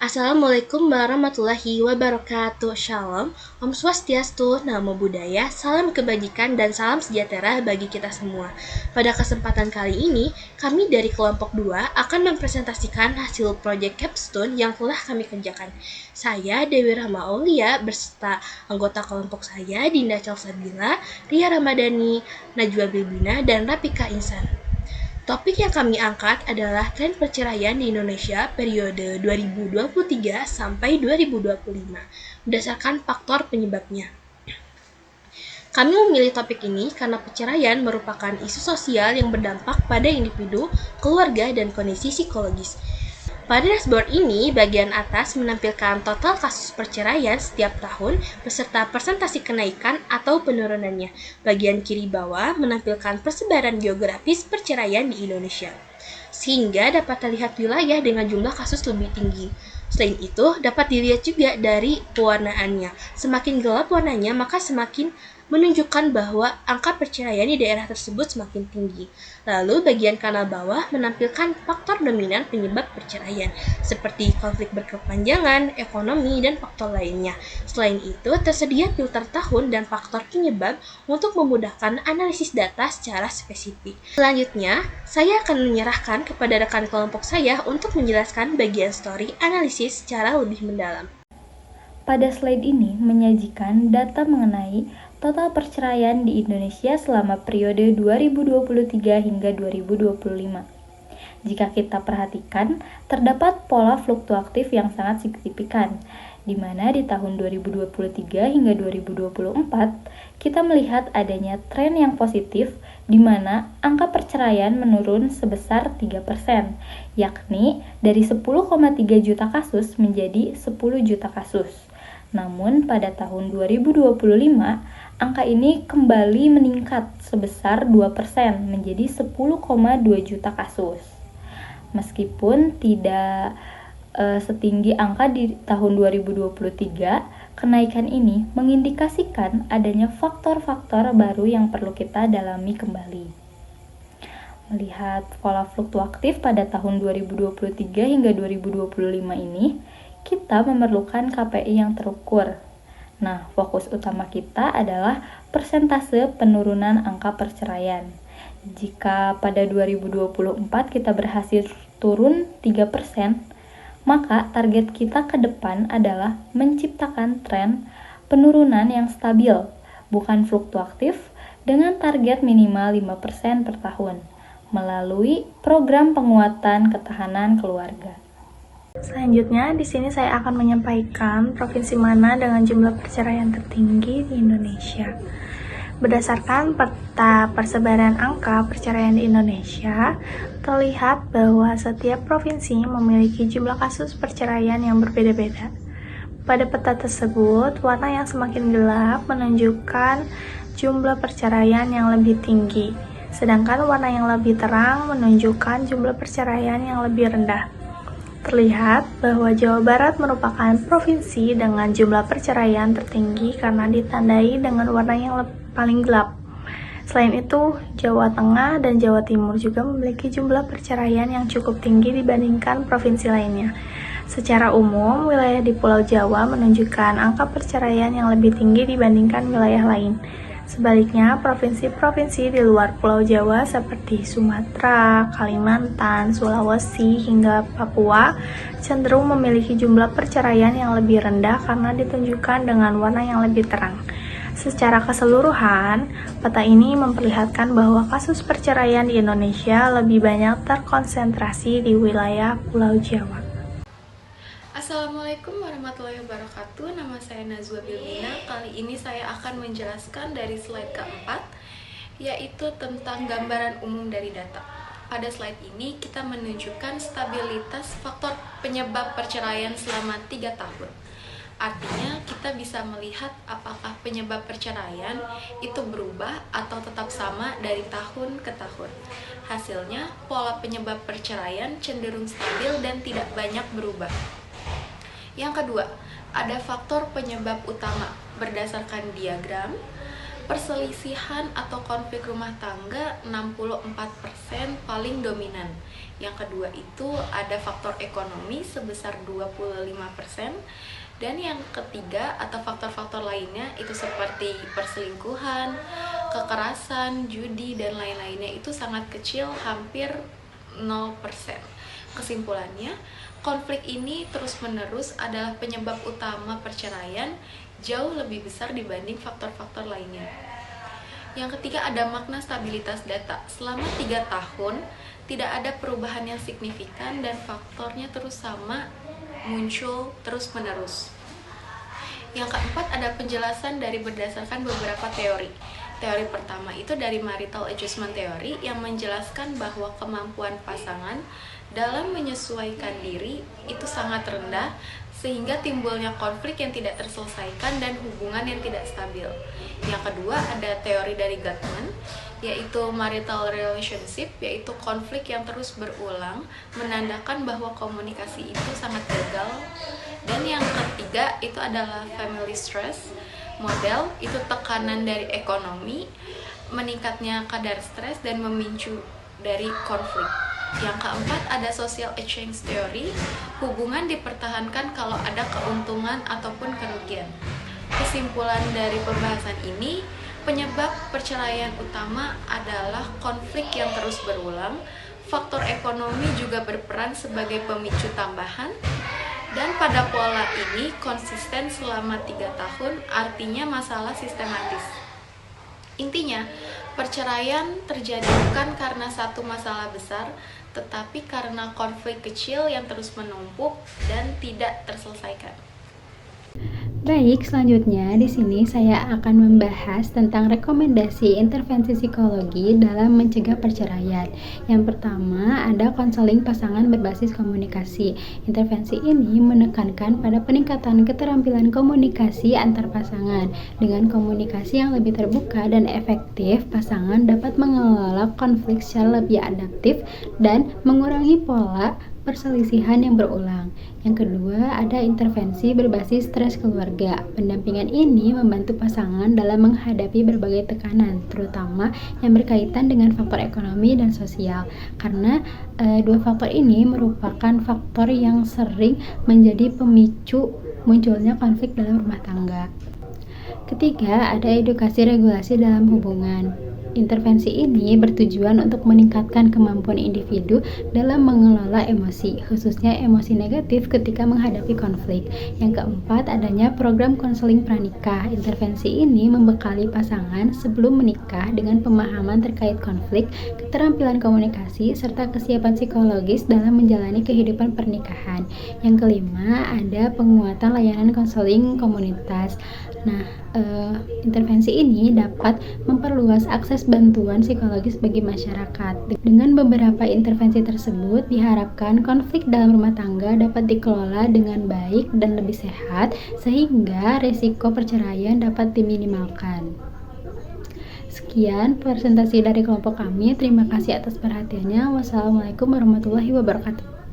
Assalamualaikum warahmatullahi wabarakatuh. Shalom, Om Swastiastu, Namo Buddhaya, salam kebajikan dan salam sejahtera bagi kita semua. Pada kesempatan kali ini, kami dari kelompok 2 akan mempresentasikan hasil proyek capstone yang telah kami kerjakan. Saya Dewi Rahma Aulia beserta anggota kelompok saya Dinda Celsabila, Ria Ramadhani, Najwa Bilbina, dan Rapika Insan. Topik yang kami angkat adalah tren perceraian di Indonesia periode 2023 sampai 2025 berdasarkan faktor penyebabnya. Kami memilih topik ini karena perceraian merupakan isu sosial yang berdampak pada individu, keluarga, dan kondisi psikologis. Pada dashboard ini, bagian atas menampilkan total kasus perceraian setiap tahun beserta persentase kenaikan atau penurunannya. Bagian kiri bawah menampilkan persebaran geografis perceraian di Indonesia, sehingga dapat terlihat wilayah dengan jumlah kasus lebih tinggi. Selain itu, dapat dilihat juga dari pewarnaannya. Semakin gelap warnanya, maka semakin menunjukkan bahwa angka perceraian di daerah tersebut semakin tinggi. Lalu bagian kanan bawah menampilkan faktor dominan penyebab perceraian, seperti konflik berkepanjangan, ekonomi, dan faktor lainnya. Selain itu, tersedia filter tahun dan faktor penyebab untuk memudahkan analisis data secara spesifik. Selanjutnya, saya akan menyerahkan kepada rekan kelompok saya untuk menjelaskan bagian story analisis secara lebih mendalam. Pada slide ini menyajikan data mengenai total perceraian di Indonesia selama periode 2023 hingga 2025. Jika kita perhatikan, terdapat pola fluktuatif yang sangat signifikan, di mana di tahun 2023 hingga 2024, kita melihat adanya tren yang positif di mana angka perceraian menurun sebesar 3%, yakni dari 10,3 juta kasus menjadi 10 juta kasus. Namun pada tahun 2025, angka ini kembali meningkat sebesar 2% menjadi 10,2 juta kasus. Meskipun tidak setinggi angka di tahun 2023, kenaikan ini mengindikasikan adanya faktor-faktor baru yang perlu kita dalami kembali. Melihat pola fluktuatif pada tahun 2023 hingga 2025 ini, kita memerlukan KPI yang terukur. Nah, fokus utama kita adalah persentase penurunan angka perceraian. Jika pada 2024 kita berhasil turun 3%, maka target kita ke depan adalah menciptakan tren penurunan yang stabil, bukan fluktuatif, dengan target minimal 5% per tahun, melalui program penguatan ketahanan keluarga. Selanjutnya, di sini saya akan menyampaikan provinsi mana dengan jumlah perceraian tertinggi di Indonesia. Berdasarkan peta persebaran angka perceraian di Indonesia, terlihat bahwa setiap provinsi memiliki jumlah kasus perceraian yang berbeda-beda. Pada peta tersebut, warna yang semakin gelap menunjukkan jumlah perceraian yang lebih tinggi, sedangkan warna yang lebih terang menunjukkan jumlah perceraian yang lebih rendah. Terlihat bahwa Jawa Barat merupakan provinsi dengan jumlah perceraian tertinggi karena ditandai dengan warna yang paling gelap. Selain itu, Jawa Tengah dan Jawa Timur juga memiliki jumlah perceraian yang cukup tinggi dibandingkan provinsi lainnya. Secara umum, wilayah di Pulau Jawa menunjukkan angka perceraian yang lebih tinggi dibandingkan wilayah lain. Sebaliknya, provinsi-provinsi di luar Pulau Jawa seperti Sumatera, Kalimantan, Sulawesi, hingga Papua cenderung memiliki jumlah perceraian yang lebih rendah karena ditunjukkan dengan warna yang lebih terang. Secara keseluruhan, peta ini memperlihatkan bahwa kasus perceraian di Indonesia lebih banyak terkonsentrasi di wilayah Pulau Jawa. Assalamualaikum warahmatullahi wabarakatuh. Nama saya Najwa Bilbina. Kali ini saya akan menjelaskan dari slide keempat, yaitu tentang gambaran umum dari data. Pada slide ini kita menunjukkan stabilitas faktor penyebab perceraian selama 3 tahun. Artinya kita bisa melihat apakah penyebab perceraian itu berubah atau tetap sama dari tahun ke tahun. Hasilnya, pola penyebab perceraian cenderung stabil dan tidak banyak berubah. Yang kedua, ada faktor penyebab utama. Berdasarkan diagram, Perselisihan atau konflik rumah tangga 64% paling dominan. Yang kedua itu ada faktor ekonomi sebesar 25%. Dan yang ketiga atau faktor-faktor lainnya itu seperti perselingkuhan, kekerasan, judi, dan lain-lainnya itu sangat kecil, hampir 0%. Kesimpulannya, konflik ini terus-menerus adalah penyebab utama perceraian, jauh lebih besar dibanding faktor-faktor lainnya. Yang ketiga ada makna stabilitas data. Selama 3 tahun, tidak ada perubahan yang signifikan dan faktornya terus sama, muncul terus-menerus. Yang keempat ada penjelasan dari berdasarkan beberapa teori. Teori pertama itu dari marital adjustment theory yang menjelaskan bahwa kemampuan pasangan dalam menyesuaikan diri itu sangat rendah sehingga timbulnya konflik yang tidak terselesaikan dan hubungan yang tidak stabil. Yang kedua ada teori dari Gottman yaitu marital relationship, yaitu konflik yang terus berulang menandakan bahwa komunikasi itu sangat gagal. Dan yang ketiga itu adalah family stress model, itu tekanan dari ekonomi, meningkatnya kadar stres dan memicu dari konflik. Yang keempat ada social exchange theory, hubungan dipertahankan kalau ada keuntungan ataupun kerugian. Kesimpulan dari pembahasan ini, penyebab perceraian utama adalah konflik yang terus berulang, faktor ekonomi juga berperan sebagai pemicu tambahan, dan pada pola ini konsisten selama 3 tahun, artinya masalah sistematis. Intinya, perceraian terjadi bukan karena satu masalah besar, tetapi karena konflik kecil yang terus menumpuk dan tidak terselesaikan. Baik, selanjutnya di sini saya akan membahas tentang rekomendasi intervensi psikologi dalam mencegah perceraian. Yang pertama, ada konseling pasangan berbasis komunikasi. Intervensi ini menekankan pada peningkatan keterampilan komunikasi antar pasangan. Dengan komunikasi yang lebih terbuka dan efektif, pasangan dapat mengelola konflik secara lebih adaptif dan mengurangi pola perselisihan yang berulang. Yang kedua, ada intervensi berbasis stres keluarga. Pendampingan ini membantu pasangan dalam menghadapi berbagai tekanan, terutama yang berkaitan dengan faktor ekonomi dan sosial. Karena dua faktor ini merupakan faktor yang sering menjadi pemicu munculnya konflik dalam rumah tangga. Ketiga, ada edukasi regulasi dalam hubungan. Intervensi ini bertujuan untuk meningkatkan kemampuan individu dalam mengelola emosi, khususnya emosi negatif ketika menghadapi konflik. Yang keempat, adanya program konseling pranikah. Intervensi ini membekali pasangan sebelum menikah dengan pemahaman terkait konflik, keterampilan komunikasi, serta kesiapan psikologis dalam menjalani kehidupan pernikahan. Yang kelima, ada penguatan layanan konseling komunitas. Intervensi ini dapat memperluas akses bantuan psikologis bagi masyarakat. Dengan beberapa intervensi tersebut, diharapkan konflik dalam rumah tangga dapat dikelola dengan baik dan lebih sehat, sehingga risiko perceraian dapat diminimalkan. Sekian presentasi dari kelompok kami. Terima kasih atas perhatiannya. Wassalamualaikum warahmatullahi wabarakatuh.